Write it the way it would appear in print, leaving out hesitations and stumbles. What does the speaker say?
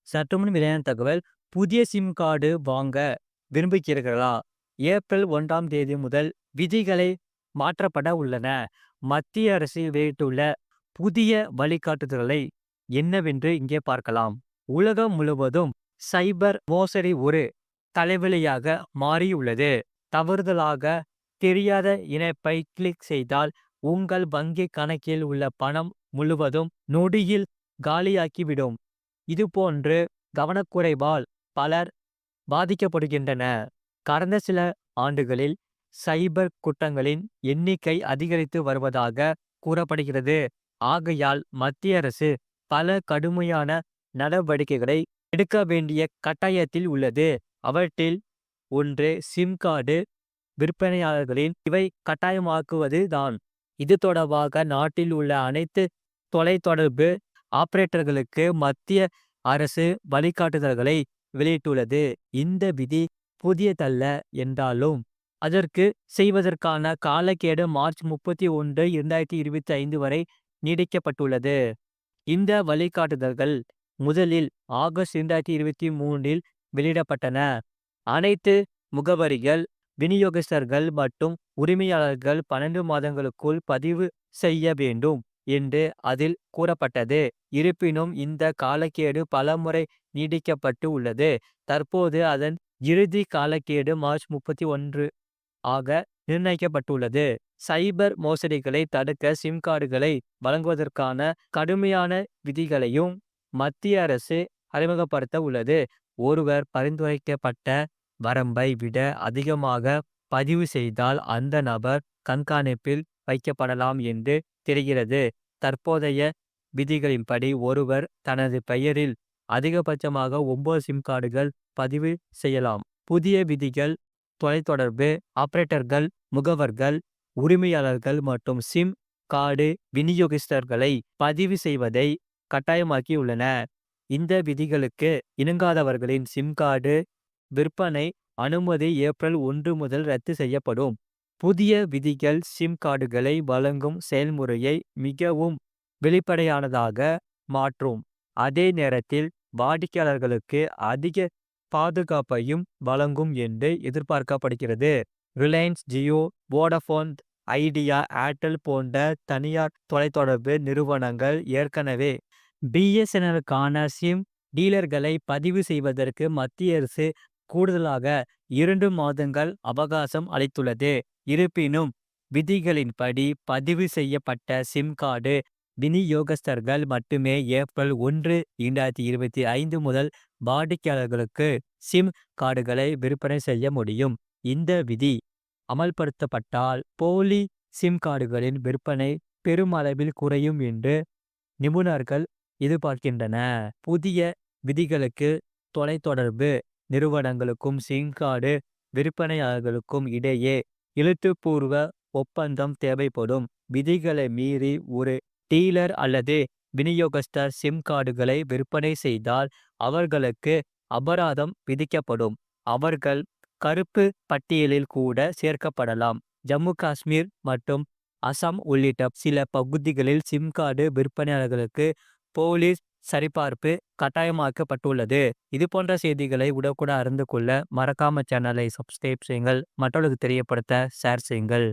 சற்றுமுன் வெளியான தகவல். புதிய சிம் கார்டு வாங்க விரும்புகிறீர்களா? ஏப்ரல் 1ஆம் தேதி முதல் விதிகளை மாற்றப்பட உள்ளன. மத்திய அரசு வெளியிட்டுள்ள புதிய வழிகாட்டுதல்களை என்னவென்று இங்கே பார்க்கலாம். உலகம் முழுவதும் சைபர் மோசடி ஒரு தலைவலியாக மாறியுள்ளது. தவறுதலாக தெரியாத இணைப்பை கிளிக் செய்தால் உங்கள் வங்கி கணக்கில் உள்ள பணம் முழுவதும் நொடியில் காலியாக்கிவிடும். இதுபோன்று கவனக்குறைவால் பலர் பாதிக்கப்படுகின்றனர். கடந்த சில ஆண்டுகளில் சைபர் குற்றங்களின் எண்ணிக்கை அதிகரித்து வருவதாக கூறப்படுகிறது. ஆகையால் மத்திய அரசு பல கடுமையான நடவடிக்கைகளை எடுக்க வேண்டிய கட்டாயத்தில் உள்ளது. அவற்றில் ஒன்று சிம் கார்டு விற்பனையாளர்களின் இவை கட்டாயமாக்குவது தான். இது தொடர்பாக நாட்டில் உள்ள அனைத்து தொலைத்தொடர்பு ஆபரேட்டர்களுக்கு மத்திய அரசு வழிகாட்டுதல்களை வெளியிட்டுள்ளது. இந்த விதி புதியதல்ல என்றாலும் அதற்கு செய்வதற்கான காலக்கெடு மார்ச் 31, 2025 வரை நீடிக்கப்பட்டுள்ளது. இந்த வழிகாட்டுதல்கள் முதலில் ஆகஸ்ட் 2023 வெளியிடப்பட்டன. அனைத்து முகவரிகள், விநியோகஸ்தர்கள் மற்றும் உரிமையாளர்கள் 12 மாதங்களுக்குள் பதிவு செய்ய வேண்டும் என்று அதில் கூறப்பட்டது. இருப்பினும் இந்த காலக்கெடு பலமுறை நீடிக்கப்பட்டு உள்ளது. தற்போது அதன் இறுதி காலக்கெடு மார்ச் 31 ஆக நிர்ணயிக்கப்பட்டுள்ளது. சைபர் மோசடிகளை தடுக்க சிம் கார்டுகளை வழங்குவதற்கான கடுமையான விதிகளையும் மத்திய அரசு அறிமுகப்படுத்த உள்ளது. ஒருவர் பரிந்துரைக்கப்பட்ட வரம்பை விட அதிகமாக பதிவு செய்தால் அந்த நபர் கண்காணிப்பில் வைக்கப்படலாம் என்று தெரிகிறது. தற்போதைய விதிகளின்படி ஒருவர் தனது பெயரில் அதிகபட்சமாக 9 சிம் கார்டுகள் பதிவு செய்யலாம். புதிய விதிகள் தொலைத்தொடர்பு ஆபரேட்டர்கள், முகவர்கள், உரிமையாளர்கள் மற்றும் சிம் கார்டு விநியோகஸ்தர்களை பதிவு செய்வதை கட்டாயமாக்கியுள்ளன. இந்த விதிகளுக்கு இணங்காதவர்களின் சிம் கார்டு விற்பனை அனுமதி ஏப்ரல் 1 முதல் ரத்து செய்யப்படும். புதிய விதிகள் சிம் கார்டுகளை வழங்கும் செயல்முறையை மிகவும் வெளிப்படையானதாக மாற்றும். அதே நேரத்தில் வாடிக்கையாளர்களுக்கு அதிக பாதுகாப்பையும் வழங்கும் என்று எதிர்பார்க்கப்படுகிறது. Reliance Jio, Vodafone idea, Airtel போன்ற தனியார் தொலைத்தொடர்பு நிறுவனங்கள் ஏற்கனவே பிஎஸ்என்எலுக்கான சிம் டீலர்களை பதிவு செய்வதற்கு மத்திய அரசு கூடுதலாக 2 மாதங்கள் அவகாசம் அளித்துள்ளது. இருப்பினும் விதிகளின்படி பதிவு செய்யப்பட்ட சிம் கார்டு விநியோகஸ்தர்கள் மட்டுமே ஏப்ரல் 1, 2025 முதல் வாடிக்கையாளர்களுக்கு சிம் கார்டுகளை விற்பனை செய்ய முடியும். இந்த விதி அமல்படுத்தப்பட்டால் போலி சிம் கார்டுகளின் விற்பனை பெருமளவில் குறையும் என்று நிபுணர்கள் எதிர்பார்க்கின்றனர். புதிய விதிகளுக்கு தொலைத்தொடர்பு நிறுவனங்களுக்கும் சிம் கார்டு விற்பனையாளர்களுக்கும் இடையே எழுத்துப்பூர்வ ஒப்பந்தம் தேவைப்படும். விதிகளை மீறி ஒரு டீலர் அல்லது விநியோகஸ்தர் சிம் கார்டுகளை விற்பனை செய்தால் அவர்களுக்கு அபராதம் விதிக்கப்படும். அவர்கள் கருப்பு பட்டியலில் கூட சேர்க்கப்படலாம். ஜம்மு காஷ்மீர் மற்றும் அசாம் உள்ளிட்ட சில பகுதிகளில் சிம் கார்டு விற்பனையாளர்களுக்கு போலீஸ் சரிபார்ப்பு கட்டாயமாக்கப்பட்டுள்ளது. இது போன்ற செய்திகளை உடனுக்குடன் அறிந்து கொள்ள மறக்காம சேனலை சப்ஸ்கிரைப் செய்யுங்கள். மற்றவர்களுக்கு தெரியப்படுத்த ஷேர் செய்யுங்கள்.